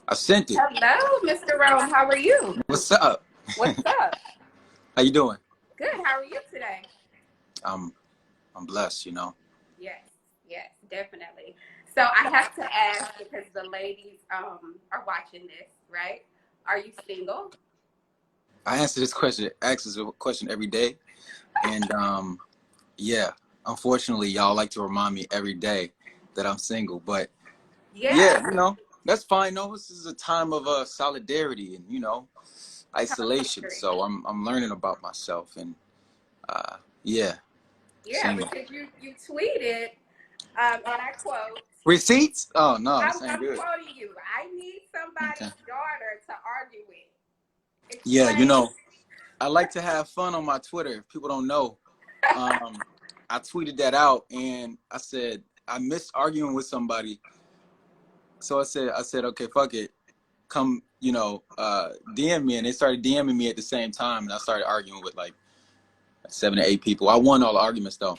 I sent it. Hello, Mr. Rome. How are you? What's up? What's up? How you doing? Good. How are you today? I'm blessed, you know. Yes, yes, definitely. So I have to ask because the ladies are watching this, right? Are you single? I answer this question, ask this question every day. And yeah, unfortunately, y'all like to remind me every day that I'm single. But yeah, Yeah. you know, that's fine. No, this is a time of solidarity and, you know, isolation. Agree. So I'm learning about myself and yeah, Yeah, single. because you tweeted, and I quote, Receipts? Oh no, this ain't I'm good. quoting you. I need Okay. somebody's daughter to argue with. Yeah, you Explain. know, I like to have fun on my Twitter. If people don't know, um, I tweeted that out and I said I missed arguing with somebody. So I said, okay, fuck it, come, you know, DM me, and they started DMing me at the same time, and I started arguing with like 7 to 8 people. I won all the arguments though.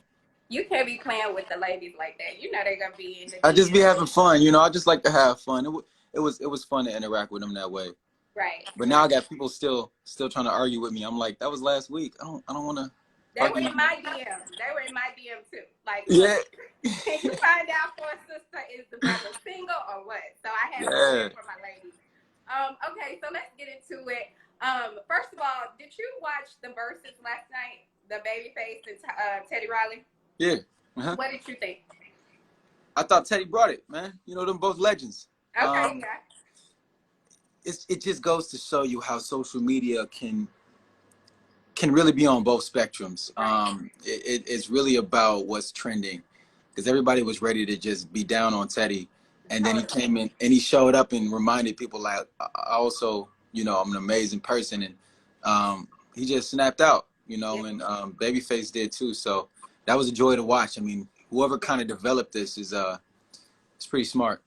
You can't be playing with the ladies like that. You know they're gonna be in the I just be DM. having fun, you know. I just like to have fun. It was fun to interact with them that way. Right. But now I got people still trying to argue with me. I'm like, that was last week. I don't want to They were argue. in my DM. They were in my DM too. Like, look, Yeah, can you find out for a sister is the brother single or what? So I have to yeah. share for my ladies. Okay, so let's get into it. First of all, did you watch the verses last night? The Babyface and Teddy Riley? Yeah. Uh-huh. What did you think? I thought Teddy brought it, man. You know, them both legends. Okay, yeah. It just goes to show you how social media can really be on both spectrums. Right. It's really about what's trending, because everybody was ready to just be down on Teddy, and then he came in and he showed up and reminded people like, I also, you know, I'm an amazing person, and he just snapped out, you know, and Babyface did too. So that was a joy to watch. I mean, whoever kind of developed this is it's pretty smart.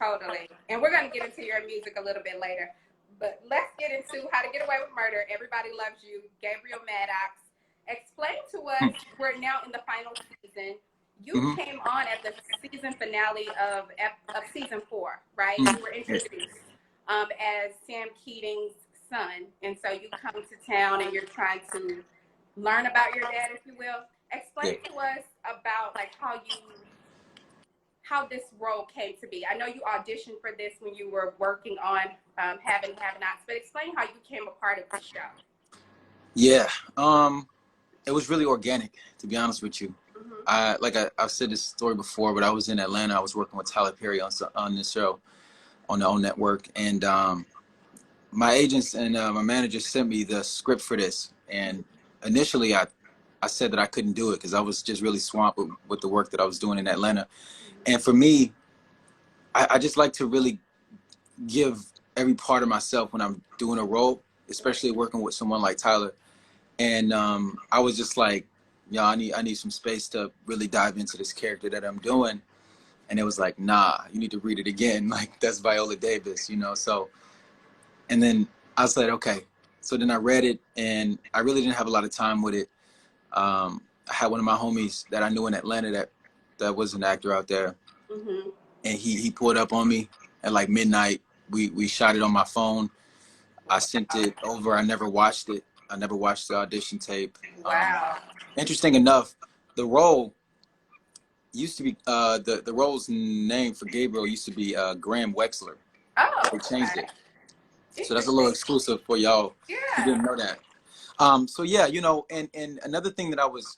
Totally. And we're going to get into your music a little bit later. But let's get into How to Get Away with Murder. Everybody Loves You, Gabriel Maddox. Explain to us, we're now in the final season. You came on at the season finale of season 4, right? You were introduced as Sam Keating's son. And so you come to town and you're trying to learn about your dad, if you will. Explain to us about like how this role came to be. I know you auditioned for this when you were working on Have and Have Nots, but explain how you became a part of the show. Yeah, it was really organic, to be honest with you. I've said this story before, but I was in Atlanta. I was working with Tyler Perry on this show on the OWN network, and my agents and my manager sent me the script for this. And initially, I said that I couldn't do it because I was just really swamped with the work that I was doing in Atlanta. And for me, I just like to really give every part of myself when I'm doing a role, especially working with someone like Tyler. And I was just like, yo, I need some space to really dive into this character that I'm doing. And it was like, nah, you need to read it again. Like, that's Viola Davis, you know? So, and then I said, okay. So then I read it, and I really didn't have a lot of time with it. I had one of my homies that I knew in Atlanta that was an actor out there. And he pulled up on me at like midnight. We shot it on my phone. I sent it over. I never watched it. I never watched the audition tape. Wow. Interesting enough, the role used to be the role's name for Gabriel used to be Graham Wexler. Oh, They changed okay. it. So that's a little exclusive for y'all. Yeah. You didn't know that. So yeah, you know, and another thing that I was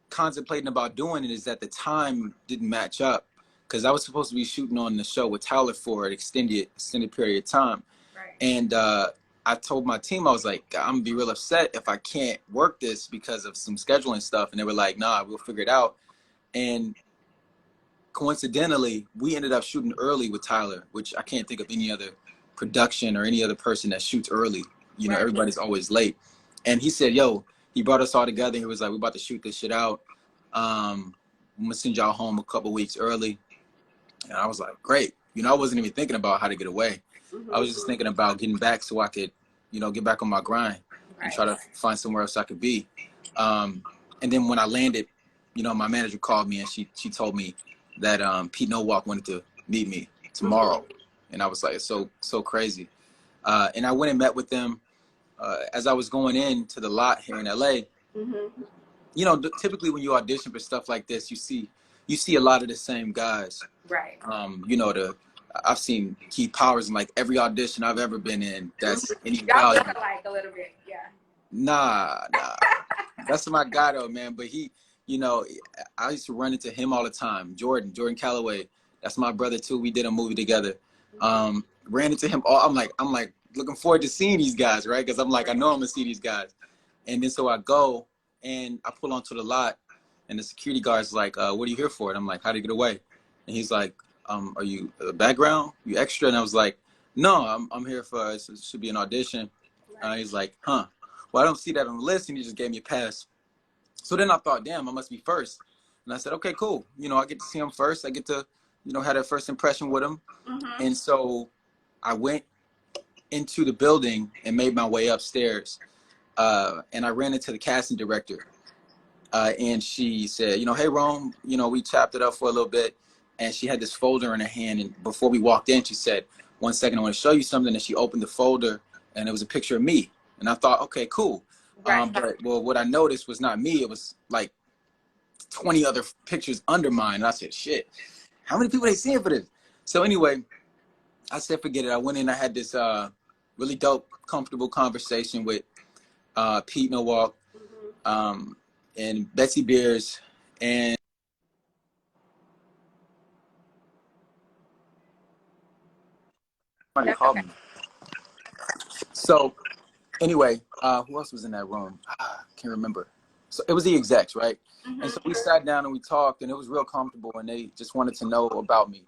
contemplating about doing is that the time didn't match up, because I was supposed to be shooting on the show with Tyler for an extended period of time. Right. And I told my team, I was like, I'm gonna be real upset if I can't work this because of some scheduling stuff. And they were like, nah, we'll figure it out. And coincidentally, we ended up shooting early with Tyler, which I can't think of any other production or any other person that shoots early. You know, everybody's always late. And he said, yo, he brought us all together. He was like, we're about to shoot this shit out. I'm gonna send y'all home a couple weeks early. And I was like, great. You know, I wasn't even thinking about How to Get Away. I was just thinking about getting back so I could, you know, get back on my grind and try to find somewhere else I could be. And then when I landed, you know, my manager called me and she told me that Pete Nowalk wanted to meet me tomorrow. And I was like, it's so crazy. And I went and met with them as I was going into the lot here in LA. Mm-hmm. You know, typically when you audition for stuff like this, you see a lot of the same guys. Right. You know, I've seen Keith Powers in like every audition I've ever been in. That's any Y'all value. look alike a little bit, yeah. Nah. That's my guy though, man. But he, you know, I used to run into him all the time. Jordan Calloway. That's my brother too. We did a movie together. Ran into him all. I'm like looking forward to seeing these guys, right? Because I'm like, I know I'm gonna see these guys. And then so I go and I pull onto the lot, and the security guard's like, "What are you here for?" And I'm like, "How to get away?" And he's like, "Are you background? You extra?" And I was like, "No, I'm here for it should be an audition." He's like, "Huh? Well, I don't see that on the list." And he just gave me a pass. So then I thought, damn, I must be first. And I said, okay, cool. You know, I get to see him first. I get to, you know, have that first impression with him. Mm-hmm. And so I went into the building and made my way upstairs. And I ran into the casting director. And she said, you know, hey, Rome, you know, we chopped it up for a little bit. And she had this folder in her hand. And before we walked in, she said, 1 second, I want to show you something. And she opened the folder and it was a picture of me. And I thought, okay, cool. Right. But well, what I noticed was not me. It was like 20 other pictures under mine. And I said, shit, how many people they seeing for this? So anyway, I said, forget it. I went in, I had this really dope, comfortable conversation with Pete Nowalk, and Betsy Beers, and somebody called me. So anyway, who else was in that room? Can't remember. So it was the execs, right? Mm-hmm. And so we sat down and we talked, and it was real comfortable, and they just wanted to know about me,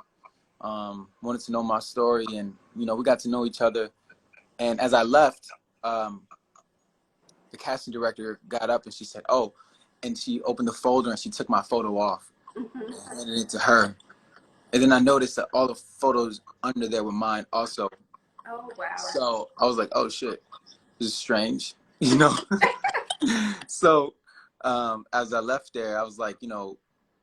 wanted to know my story, and, you know, we got to know each other. And as I left, the casting director got up and she said, oh, and she opened the folder and she took my photo off and handed it to her. And then I noticed that all the photos under there were mine also. Oh, wow. So I was like, oh shit, this is strange, you know? So as I left there, I was like, you know,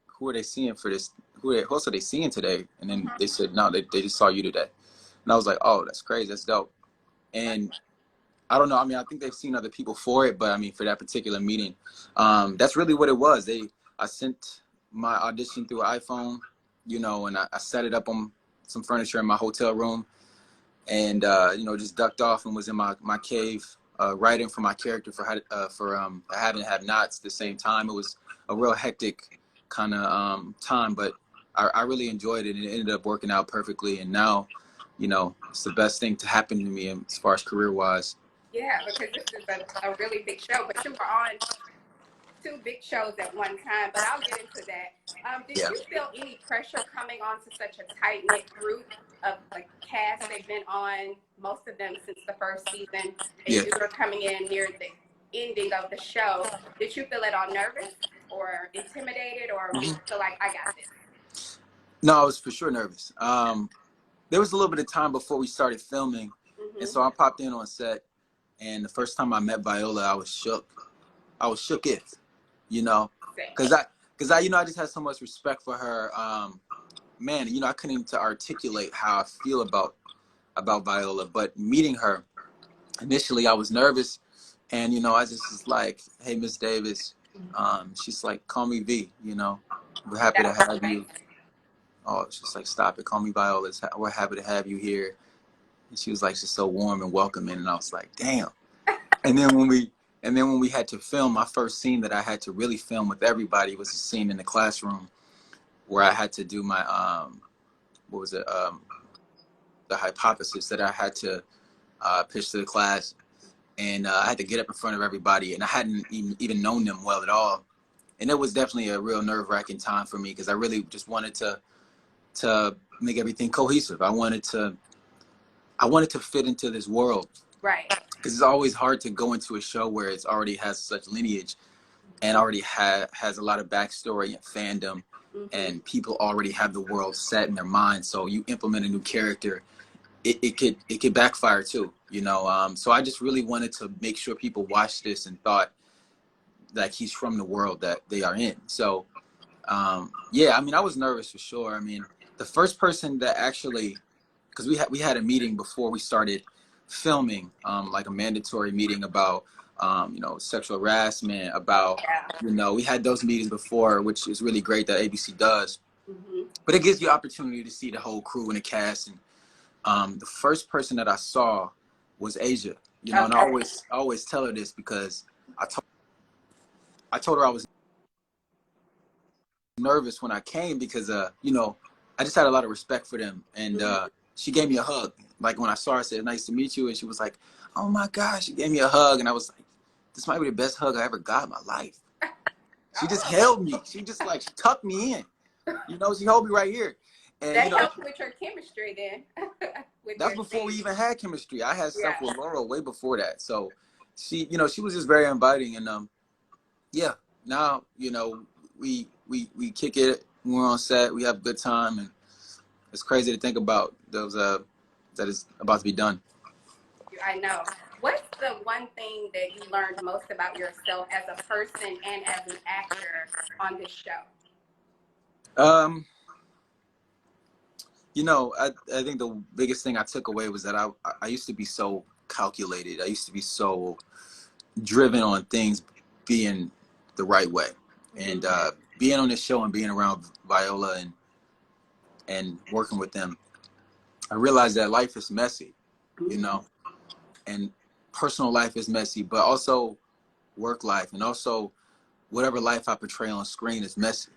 who are they seeing for this? Who else are they seeing today? And then they said, no, they just saw you today. And I was like, oh, that's crazy. That's dope. And I don't know. I mean, I think they've seen other people for it, but I mean, for that particular meeting, that's really what it was. I sent my audition through an iPhone, you know, and I set it up on some furniture in my hotel room, and you know, just ducked off and was in my cave, writing for my character for I Have and Have Nots. At the same time, it was a real hectic kind of time, but I really enjoyed it, and it ended up working out perfectly. And now, you know, it's the best thing to happen to me as far as career-wise. Yeah, because this is a really big show, but you were on 2 big shows at one time, but I'll get into that. Did you feel any pressure coming onto such a tight-knit group of like cast? They've been on, most of them, since the first season, and you were coming in near the ending of the show. Did you feel at all nervous or intimidated, or did you feel like, I got this? No, I was for sure nervous. There was a little bit of time before we started filming, and so I popped in on set, and the first time I met Viola, I was shook. I was shooketh, you know, because I, you know, I just had so much respect for her. Man, you know, I couldn't even articulate how I feel about Viola, but meeting her, initially I was nervous, and, you know, I just was like, hey, Miss Davis, she's like, call me V, you know, we're happy to have you. Oh, she's like, stop it, call me Viola. We're happy to have you here. And she was like, just so warm and welcoming, and I was like, damn. And then when we had to film, my first scene that I had to really film with everybody was a scene in the classroom where I had to do my what was it, the hypothesis that I had to pitch to the class, and I had to get up in front of everybody, and I hadn't even known them well at all, and it was definitely a real nerve-wracking time for me because I really just wanted to make everything cohesive. I wanted to fit into this world. Right. Because it's always hard to go into a show where it already has such lineage and already has a lot of backstory and fandom, and people already have the world set in their mind. So you implement a new character, it could backfire too, you know. So I just really wanted to make sure people watched this and thought like he's from the world that they are in. So yeah, I mean, I was nervous for sure. I mean, the first person that actually because we had a meeting before we started filming, like a mandatory meeting about you know, sexual harassment, about, you know, we had those meetings before, which is really great that ABC does. But it gives you opportunity to see the whole crew and the cast. And the first person that I saw was Asia, you know, and I always tell her this because I told her I was nervous when I came because, you know, I just had a lot of respect for them. And she gave me a hug. Like when I saw her, I said, "Nice to meet you." And she was like, "Oh my gosh," she gave me a hug. And I was like, this might be the best hug I ever got in my life. She just held me. She just like, she tucked me in. You know, she held me right here. And that you know, helped with your chemistry then. that's before we even had chemistry. I had stuff with Laura way before that. So she, you know, she was just very inviting. And yeah, now, you know, we kick it when we're on set. We have a good time, and it's crazy to think about those that is about to be done. I know. What's the one thing that you learned most about yourself as a person and as an actor on this show? You know, I think the biggest thing I took away was that I used to be so calculated. I used to be so driven on things being the right way. And being on this show and being around Viola and working with them, I realized that life is messy, you know, and personal life is messy, but also work life, and also whatever life I portray on screen is messy.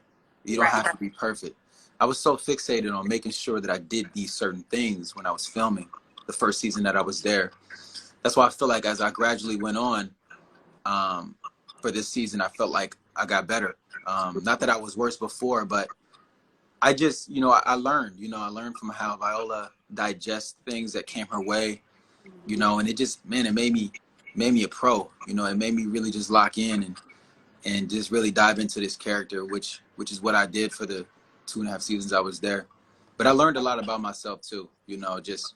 You don't have to be perfect. I was so fixated on making sure that I did these certain things when I was filming the first season that I was there. That's why I feel like as I gradually went on for this season, I felt like I got better. Not that I was worse before, but I just, you know, I learned, you know, I learned from how Viola digests things that came her way, you know, and it just, man, it made me a pro, you know, it made me really just lock in and just really dive into this character, which is what I did for the 2.5 seasons I was there. But I learned a lot about myself too, you know, just,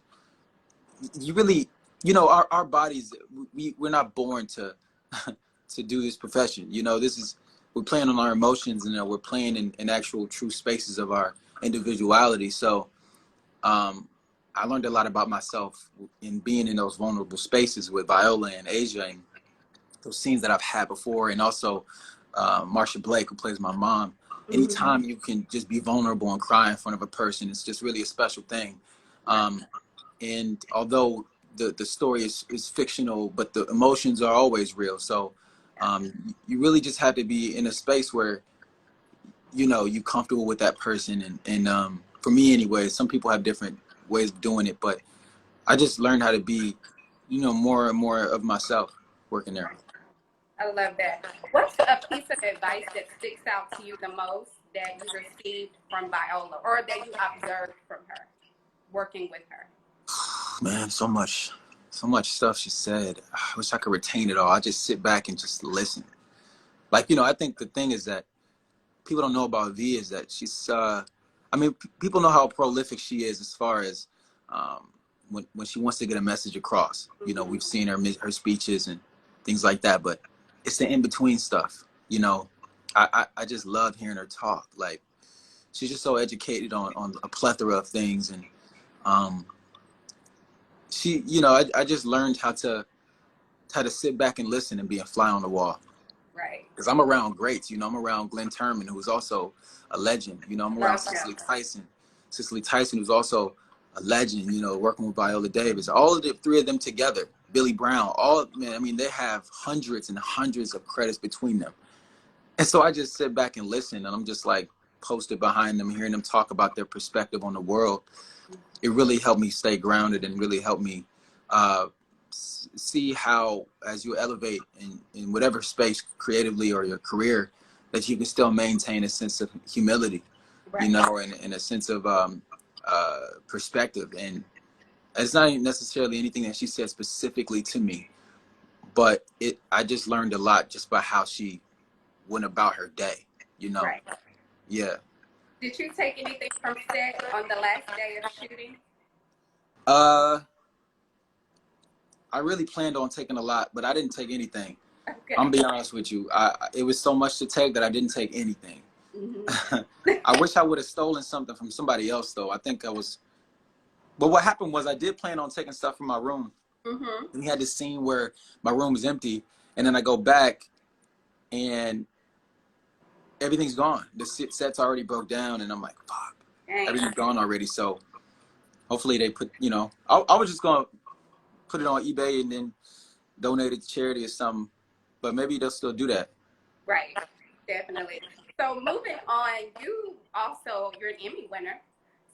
you really, you know, our bodies, we're not born to to do this profession. You know, we're playing on our emotions, and we're playing in actual true spaces of our individuality. So I learned a lot about myself in being in those vulnerable spaces with Viola and Asia, and those scenes that I've had before, and also Marsha Blake, who plays my mom. Anytime you can just be vulnerable and cry in front of a person, it's just really a special thing. And although the story is fictional, but the emotions are always real. So you really just have to be in a space where, you know, you're comfortable with that person. And for me anyway, some people have different ways of doing it, but I just learned how to be, you know, more and more of myself working there. I love that. What's a piece of advice that sticks out to you the most that you received from Viola, or that you observed from her, working with her? Man, so much stuff she said. I wish I could retain it all. I just sit back and just listen. Like, you know, I think the thing is that people don't know about V is that she's, I mean, people know how prolific she is as far as when she wants to get a message across. You know, we've seen her speeches and things like that, but it's the in-between stuff. You know, I just love hearing her talk. Like, she's just so educated on a plethora of things. And she, you know, I just learned how to sit back and listen and be a fly on the wall. Right. Because I'm around greats, you know, I'm around Glenn Turman, who's also a legend. You know, I'm around Cicely Tyson, who's also a legend, you know, working with Viola Davis. All of the three of them together, Billy Brown, man, I mean, they have hundreds and hundreds of credits between them. And so I just sit back and listen, and I'm just like posted behind them, hearing them talk about their perspective on the world. It really helped me stay grounded and really helped me see how, as you elevate in whatever space creatively or your career, that you can still maintain a sense of humility, you know, and a sense of perspective. And it's not necessarily anything that she said specifically to me, but I just learned a lot just by how she went about her day, you know. Right. Yeah. Did you take anything from set on the last day of shooting? I really planned on taking a lot, but I didn't take anything. Okay. I'm gonna be honest with you. It was so much to take that I didn't take anything. I wish I would have stolen something from somebody else, though. I think I was But what happened was I did plan on taking stuff from my room. Mm-hmm. And we had this scene where my room is empty, and then I go back, and everything's gone. The set's already broke down, and I'm like, fuck, everything's gone already. So hopefully they put, you know, I was just gonna put it on eBay and then donate it to charity or something. But maybe they'll still do that. Right, definitely. So moving on, you're an Emmy winner.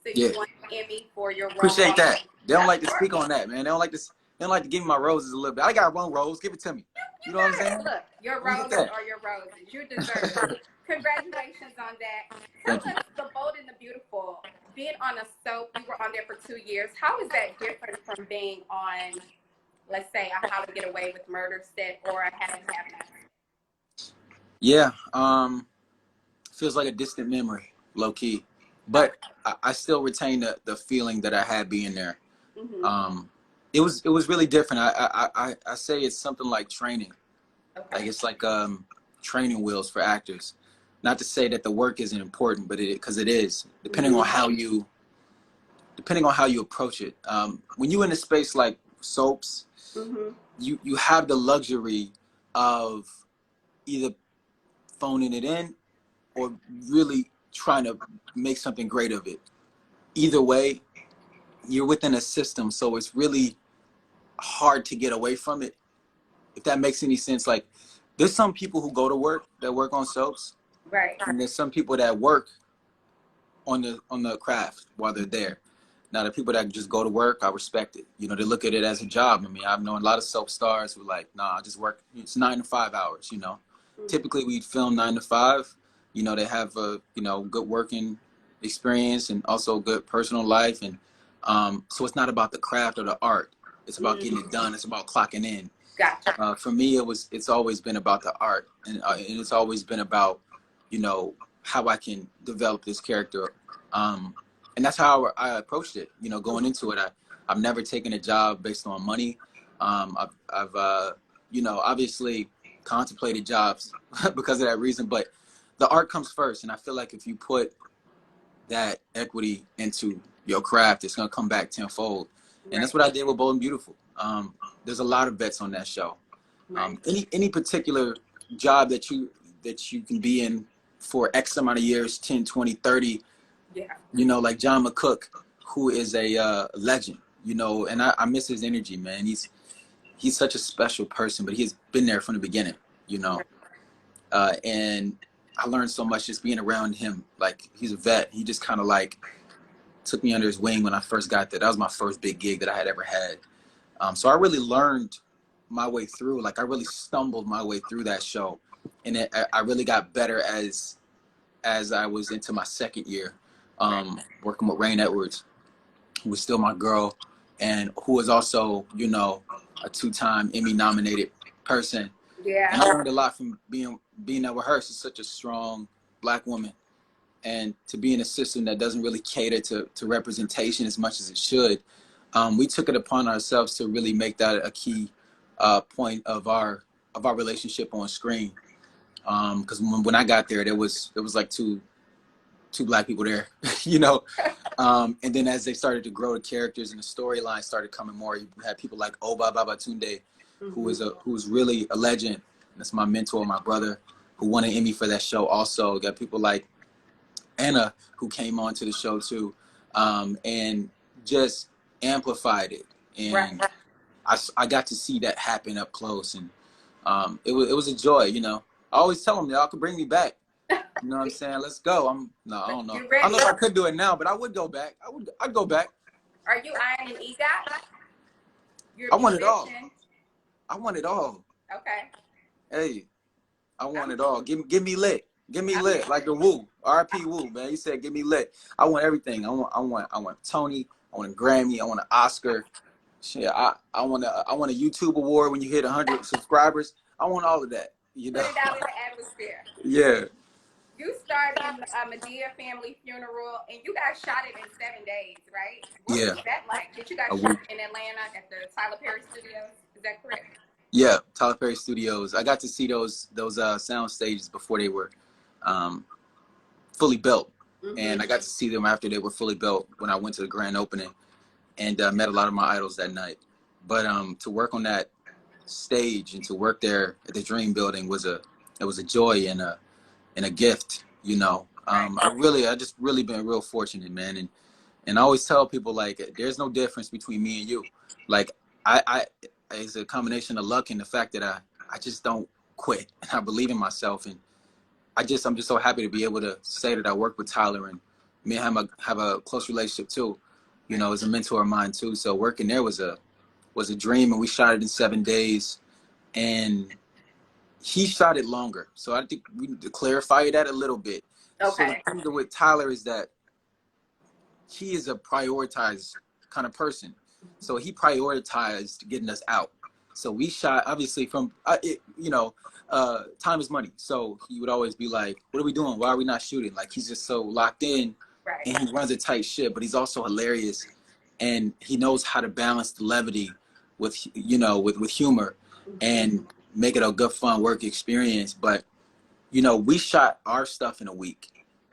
So you won an Emmy for your role. Appreciate that. They don't like to speak on that, man. They don't like to. They don't like to give me my roses a little bit. I got one rose. Give it to me. You know what I'm saying? Look, your roses are your roses. You deserve it. Congratulations on that. Tell us The Bold and the Beautiful. Being on a soap, you were on there for 2 years. How is that different from being on, let's say, a How to Get Away with Murder set or a Having Happened? Yeah, feels like a distant memory, low key, but I still retain the feeling that I had being there. Mm-hmm. It was really different. I say it's something like training. Okay. Like it's like training wheels for actors. Not to say that the work isn't important, but because it is, depending on how you approach it. When you're in a space like soaps, you have the luxury of either phoning it in or really trying to make something great of it. Either way, you're within a system, so it's really hard to get away from it, if that makes any sense. Like, there's some people who go to work that work on soaps, right? And there's some people that work on the craft while they're there. Now, the people that just go to work, I respect it. You know, they look at it as a job. I mean, I've known a lot of soap stars who like, nah, I just work. It's 9 to 5 hours. You know, typically we'd film 9 to 5. You know, they have a good working experience and also good personal life, and so it's not about the craft or the art. It's about getting it done. It's about clocking in. Gotcha. For me, it's always been about the art, and it's always been about, how I can develop this character, and that's how I approached it. You know, going into it, I've never taken a job based on money. I've obviously contemplated jobs because of that reason, but the art comes first, and I feel like if you put that equity into your craft, it's gonna come back tenfold. Right. And that's what I did with Bold and Beautiful. There's a lot of vets on that show. Right. Any particular job that you can be in for X amount of years, 10, 20, 30, like John McCook, who is a legend, and I miss his energy, man. He's such a special person, but he's been there from the beginning, and I learned so much just being around him. Like, he's a vet. He just kind of like took me under his wing when I first got there. That was my first big gig that I had ever had. So I really learned my way through. Like, I really stumbled my way through that show, and I really got better as I was into my second year, working with Rain Edwards, who was still my girl, and who was also, a 2-time Emmy nominated person. Yeah. And I learned a lot from being there with her. She's such a strong Black woman. And to be in a system that doesn't really cater to representation as much as it should, we took it upon ourselves to really make that a key point of our relationship on screen. Because when I got there was like two Black people there, and then as they started to grow the characters and the storyline started coming more, you had people like Oba Babatunde, who's really a legend. That's my mentor, my brother, who won an Emmy for that show also. You got people like Anna, who came on to the show too, and just amplified it. And I got to see that happen up close, and it was a joy. I always tell them, y'all could bring me back. You know what I'm saying? Let's go. I don't know. I don't know if I could do it now, but I would go back. I'd go back. Are you Iron and EGOT? I want it all. I want it all. Okay. Hey, I want it all. Give me lit. Give me lit, like the Woo. R.I.P. Woo, man. He said, "Give me lit." I want everything. I want Tony. I want a Grammy. I want an Oscar. Shit, I want a YouTube award when you hit 100 subscribers. I want all of that. Put it out in the atmosphere. Yeah. You started in a Medea family funeral, and you guys shot it in 7 days, right? What was that like? Did you guys shoot in Atlanta at the Tyler Perry Studios? Is that correct? Yeah, Tyler Perry Studios. I got to see those sound stages before they were fully built, and I got to see them after they were fully built when I went to the grand opening. and met a lot of my idols that night. But to work on that stage and to work there at the Dream Building was a joy and a gift, you know. I just really been real fortunate, man. And I always tell people, like, there's no difference between me and you. Like, I it's a combination of luck and the fact that I just don't quit, and I believe in myself, and I'm just so happy to be able to say that I work with Tyler, and me and him have a close relationship too, you know, as a mentor of mine too. So working there was a dream, and we shot it in 7 days, and he shot it longer. So I think we need to clarify that a little bit. Okay. So the thing with Tyler is that he is a prioritized kind of person. So he prioritized getting us out. So we shot, obviously, from, time is money. So he would always be like, what are we doing? Why are we not shooting? Like, he's just so locked in, right. And he runs a tight ship, but he's also hilarious. And he knows how to balance the levity with humor and make it a good, fun work experience. But, you know, we shot our stuff in a week.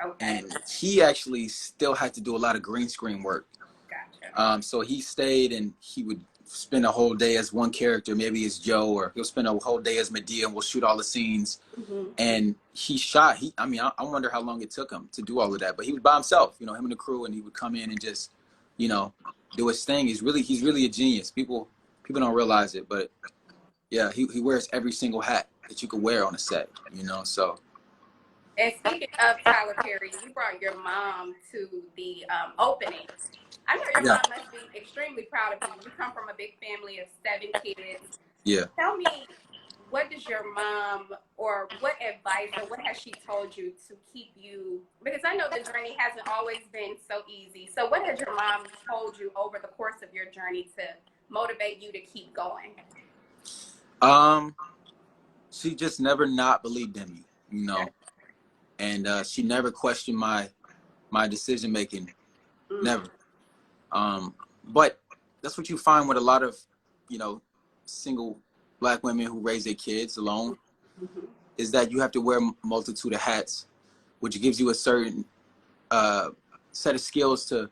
Okay. And he actually still had to do a lot of green screen work. Gotcha. So he stayed, and he would spend a whole day as one character, maybe as Joe, or he'll spend a whole day as Medea, and we'll shoot all the scenes. And he shot. I wonder how long it took him to do all of that. But he was by himself, you know, him and the crew, and he would come in and just, you know, do his thing. He's really a genius. People don't realize it, but yeah, he wears every single hat that you could wear on a set, you know. So. And speaking of Tyler Perry, you brought your mom to the opening. I know your mom must be extremely proud of you. You come from a big family of 7 kids. Yeah. Tell me, what does your mom, or what advice, or what has she told you to keep you, because I know the journey hasn't always been so easy. So what has your mom told you over the course of your journey to motivate you to keep going? She just never not believed in me, you know. And she never questioned my decision making, never. But that's what you find with a lot of, you know, single Black women who raise their kids alone, is that you have to wear a multitude of hats, which gives you a certain set of skills to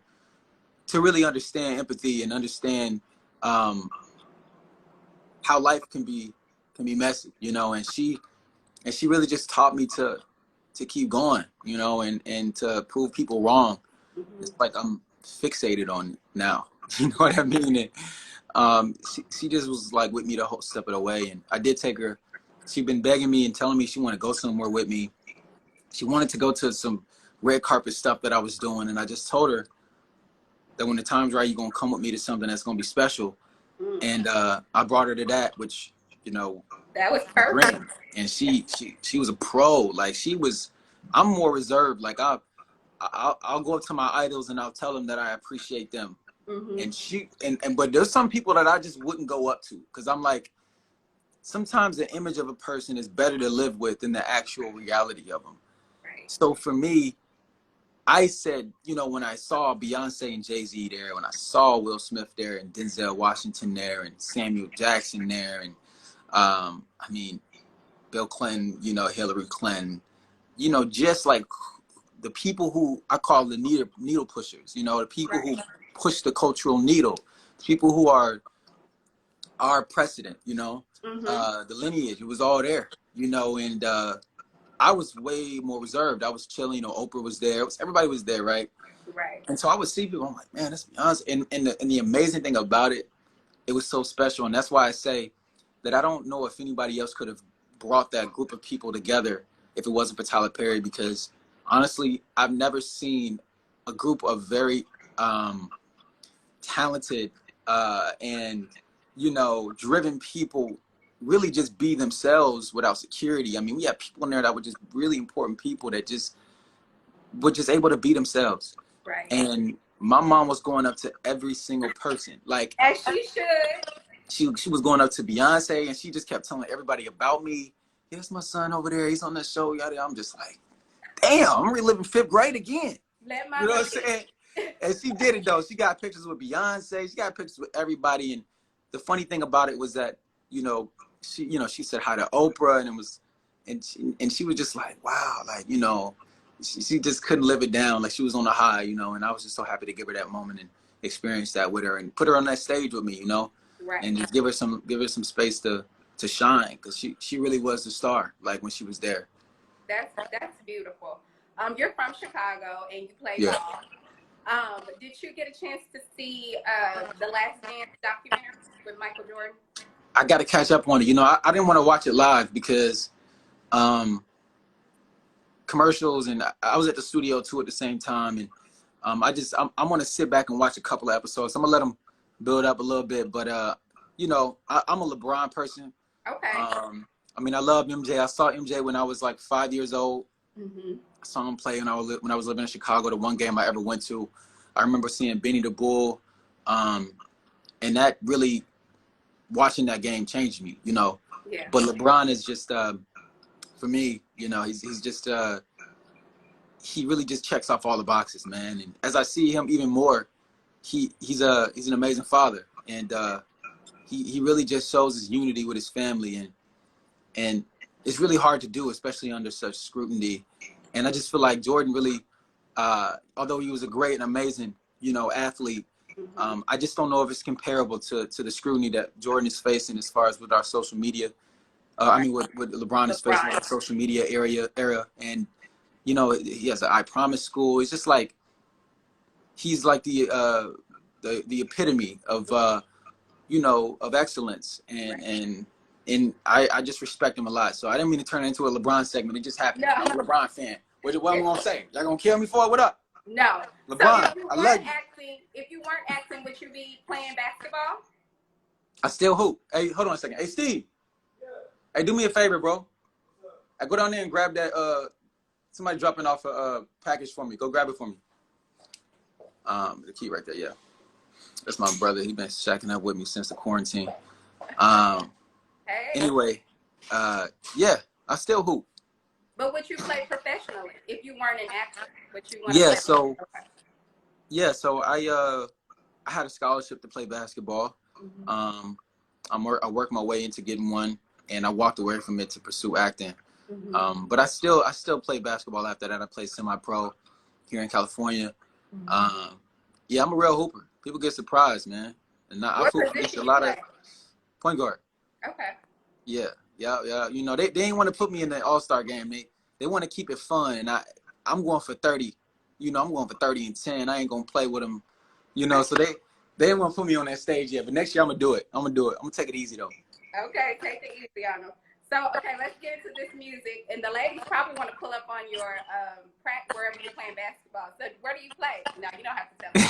really understand empathy and understand how life can be messy, you know. And she really just taught me to keep going, you know, and to prove people wrong. It's like I'm fixated on it now. You know what I mean? And she just was like with me the whole step of the way. And I did take her. She'd been begging me and telling me she wanted to go somewhere with me. She wanted to go to some red carpet stuff that I was doing. And I just told her that when the time's right, you're going to come with me to something that's going to be special. And I brought her to that, which, you know, that was perfect. And she was a pro. Like, I'm more reserved. Like, I'll go up to my idols and I'll tell them that I appreciate them. And but there's some people that I just wouldn't go up to, because I'm like, sometimes the image of a person is better to live with than the actual reality of them. Right. So for me, I said, you know, when I saw Beyonce and Jay-Z there, when I saw Will Smith there, and Denzel Washington there, and Samuel Jackson there, and I mean, Bill Clinton, you know, Hillary Clinton, you know, just like the people who I call the needle pushers, you know, the people who push the cultural needle, people who are our precedent, you know, the lineage, it was all there, you know. And I was way more reserved. I was chilling, you know, Oprah was there, everybody was there, right? Right. And so I would see people, I'm like, man, that's Beyonce. And the amazing thing about it, it was so special. And that's why I say that I don't know if anybody else could have brought that group of people together if it wasn't for Tyler Perry, because honestly, I've never seen a group of very talented and, you know, driven people really just be themselves without security. I mean, we had people in there that were just really important people that just were just able to be themselves. Right. And my mom was going up to every single person. Like, as she should. She was going up to Beyonce, and she just kept telling everybody about me. Here's my son over there. He's on the show. Yada. I'm just like, damn, I'm reliving 5th grade again. You know what I'm saying? And she did it, though. She got pictures with Beyonce. She got pictures with everybody. And the funny thing about it was that, you know, she said hi to Oprah, and it was, and she was just like, wow, like, you know, she just couldn't live it down. Like, she was on a high, you know. And I was just so happy to give her that moment experience that with her and put her on that stage with me, you know, Right. and just give her some space to shine, because she really was the star, like when she was there. That's beautiful. You're from Chicago and you play Yeah. ball. Did you get a chance to see the Last Dance documentary with Michael Jordan? I got to catch up on it. You know, I didn't want to watch it live because commercials, and I was at the studio too at the same time, and I'm want to sit back and watch a couple of episodes. I'm gonna let them build up a little bit, but you know, I'm a LeBron person. Okay. I mean, I love MJ. I saw MJ when I was like 5 years old. Mm-hmm. I saw him play when I was living in Chicago. The one game I ever went to, I remember seeing Benny the Bull, and that really, watching that game changed me. You know. Yeah. But LeBron is just, for me, you know, he's just he really just checks off all the boxes, man. And as I see him even more, he's an amazing father, and he really just shows his unity with his family, and it's really hard to do, especially under such scrutiny. And I just feel like Jordan really, although he was a great and amazing, you know, athlete, I just don't know if it's comparable to the scrutiny that Jordan is facing as far as with our social media. I mean, what LeBron is facing with the social media era, and you know, he has an I Promise school. It's just like he's like the epitome of you know, of excellence, and I just respect him a lot. So I didn't mean to turn it into a LeBron segment. It just happened. No. I'm a LeBron fan. What am I gonna say? Y'all gonna kill me for it? What up? No. LeBron, So I love you. if you weren't acting, would you be playing basketball? I still hoop. Hey, hold on a second. Hey, Steve. Hey, do me a favor, bro. I go down there and grab that. Somebody dropping off a package for me. Go grab it for me. The key right there. Yeah, that's my brother. He's been shacking up with me since the quarantine. Hey. Anyway, yeah, I still hoop. But would you play professionally if you weren't an actor? Would you want Yeah. to So. Okay. Yeah. So I had a scholarship to play basketball. Mm-hmm. I worked my way into getting one, and I walked away from it to pursue acting. Mm-hmm. But I still play basketball after that. I play semi-pro here in California. Mm-hmm. Yeah, I'm a real hooper. People get surprised, man. And I hoop against a lot of point guard. Okay. Yeah. You know, they didn't want to put me in the All-Star game. They want to keep it fun, and I'm going for 30. You know, I'm going for 30 and 10. I ain't gonna play with them. You know, so they didn't want to put me on that stage yet. But next year I'm gonna do it. I'm gonna take it easy though. Okay, take it easy on them. So, okay, let's get into this music. And the ladies probably want to pull up on your wherever you're playing basketball. So, where do you play? No, you don't have to tell me.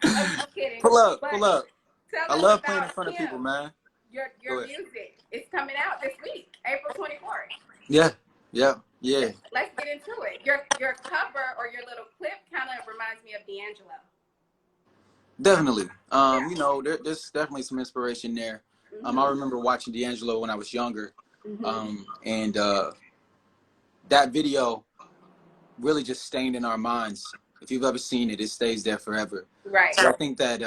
I'm just kidding. Pull up. I love playing in front of people, man. Your music is coming out this week, April 24th. Yeah. Let's get into it. Your cover or your little clip kind of reminds me of D'Angelo. Definitely. You know, there's definitely some inspiration there. Mm-hmm. I remember watching D'Angelo when I was younger. Mm-hmm. And that video really just stained in our minds. If you've ever seen it, it stays there forever. Right. So I think that,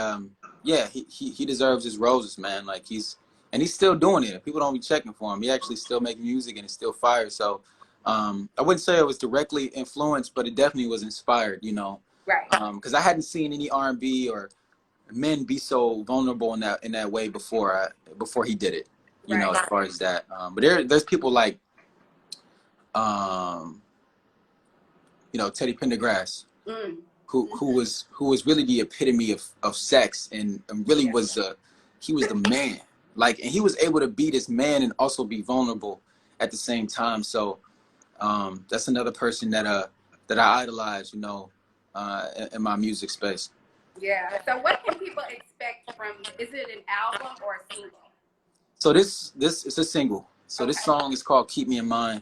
yeah, he deserves his roses, man. Like he's still doing it. People don't be checking for him. He actually still makes music and it's still fire. So I wouldn't say it was directly influenced, but it definitely was inspired, you know. Right. Because I hadn't seen any R&B or men be so vulnerable in that way before he did it, you know, as far as that. But there's people like, you know, Teddy Pendergrass, who was really the epitome of sex and really he was the man. Like, and he was able to be this man and also be vulnerable at the same time. So that's another person that I idolize, you know, in my music space. Yeah. So what can people expect from? Is it an album or a single? So this is a single. So this song is called "Keep Me in Mind."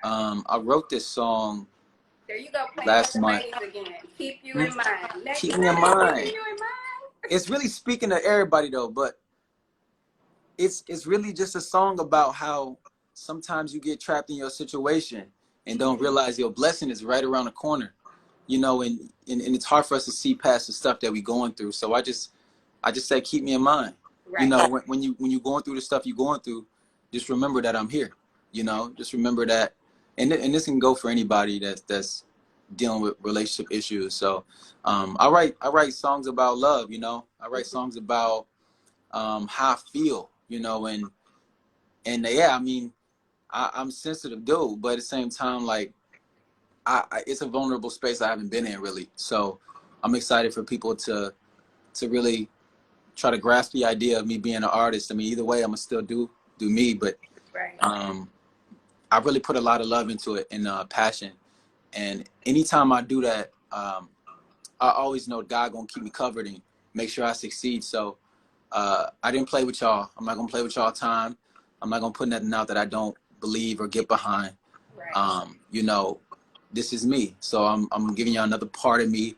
Okay. I wrote this song. There you go. Last month. Again. Keep you in mind. Keep me in mind. It's really speaking to everybody though, but it's really just a song about how sometimes you get trapped in your situation and don't realize your blessing is right around the corner. You know, and it's hard for us to see past the stuff that we're going through. So I just say, keep me in mind. Right. You know, when you're going through the stuff you're going through, just remember that I'm here. You know, just remember that, and this can go for anybody that's dealing with relationship issues. So I write songs about love, you know. I write songs about how I feel, you know, and yeah, I mean, I'm sensitive dude, but at the same time, like, it's a vulnerable space I haven't been in really. So I'm excited for people to really try to grasp the idea of me being an artist. I mean, either way, I'm gonna still do me, but I really put a lot of love into it and passion. And anytime I do that, I always know God gonna keep me covered and make sure I succeed. So I didn't play with y'all. I'm not gonna play with y'all time. I'm not gonna put nothing out that I don't believe or get behind. You know, this is me. So I'm giving y'all another part of me,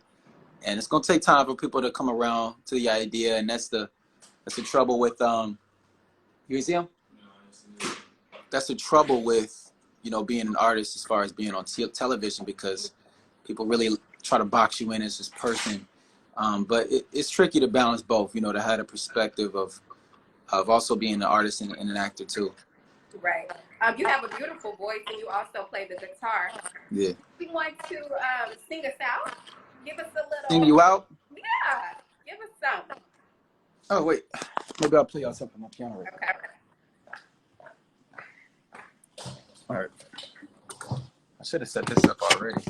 and it's gonna take time for people to come around to the idea. And that's the trouble with you see him? That's the trouble with, you know, being an artist as far as being on television, because people really try to box you in as this person. But it's tricky to balance both, you know, to have a perspective of also being an artist and an actor too. Right. You have a beautiful voice, and you also play the guitar. Yeah. We want to sing us out. Give us a little. Sing you out? Yeah. Give us some. Oh wait, maybe I'll play y'all something on piano. Right. Okay. All right. I should have set this up already.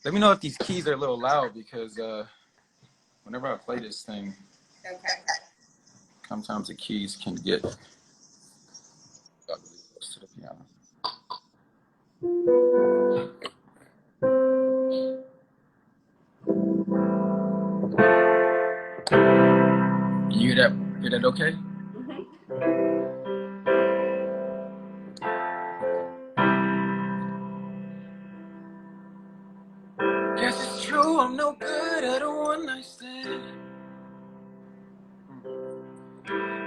Let me know if these keys are a little loud, because whenever I play this thing, sometimes the keys can get close to the piano. You hear that? Hear that okay? Guess it's true, I'm no good at a one-night stand,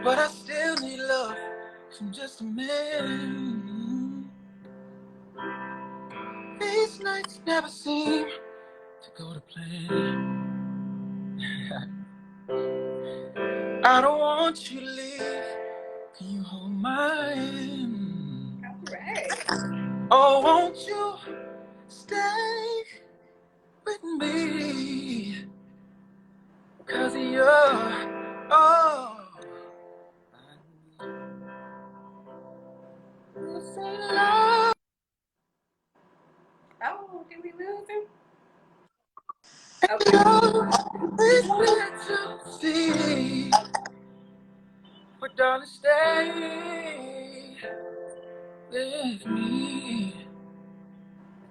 but I still need love from just a man. These nights never seem to go to plan. I don't want you to leave. Can you hold my hand? All right. Oh, won't you stay with me? 'Cause you're all I Oh, did we lose him? Okay. It's clear to see, but darling, stay with me.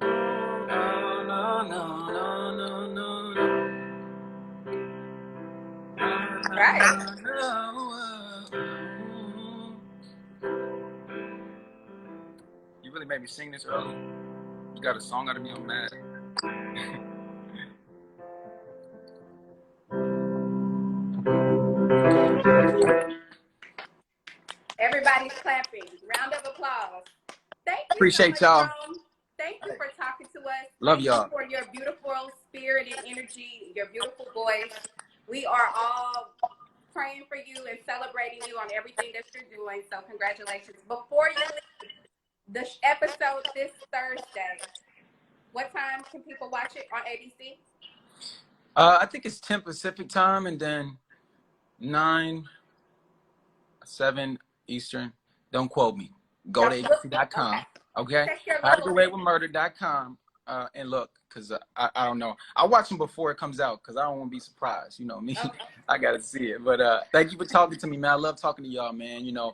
No, no, no, no, no, no, no. Right. You really made me sing this early. You got a song out of me, I'm mad. Everybody's clapping. Round of applause. Thank you. Appreciate so much, y'all. Rome. Thank you for talking to us. Love y'all. For your beautiful spirit and energy, your beautiful voice. We are all praying for you and celebrating you on everything that you're doing. So congratulations. Before you leave the episode this Thursday, what time can people watch it on ABC? I think it's 10 Pacific time, and then 7 Eastern. Don't quote me. Go to ABC.com. Okay? HTGAWM and look, because I don't know. I'll watch them before it comes out, because I don't want to be surprised. You know me. Okay. I got to see it. But thank you for talking to me, man. I love talking to y'all, man. You know,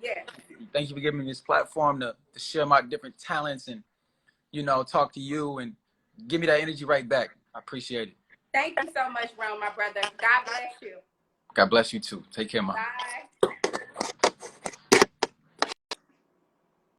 thank you for giving me this platform to share my different talents and, you know, talk to you and give me that energy right back. I appreciate it. Thank you so much, Rome, my brother. God bless you. God bless you, too. Take care, man. Bye.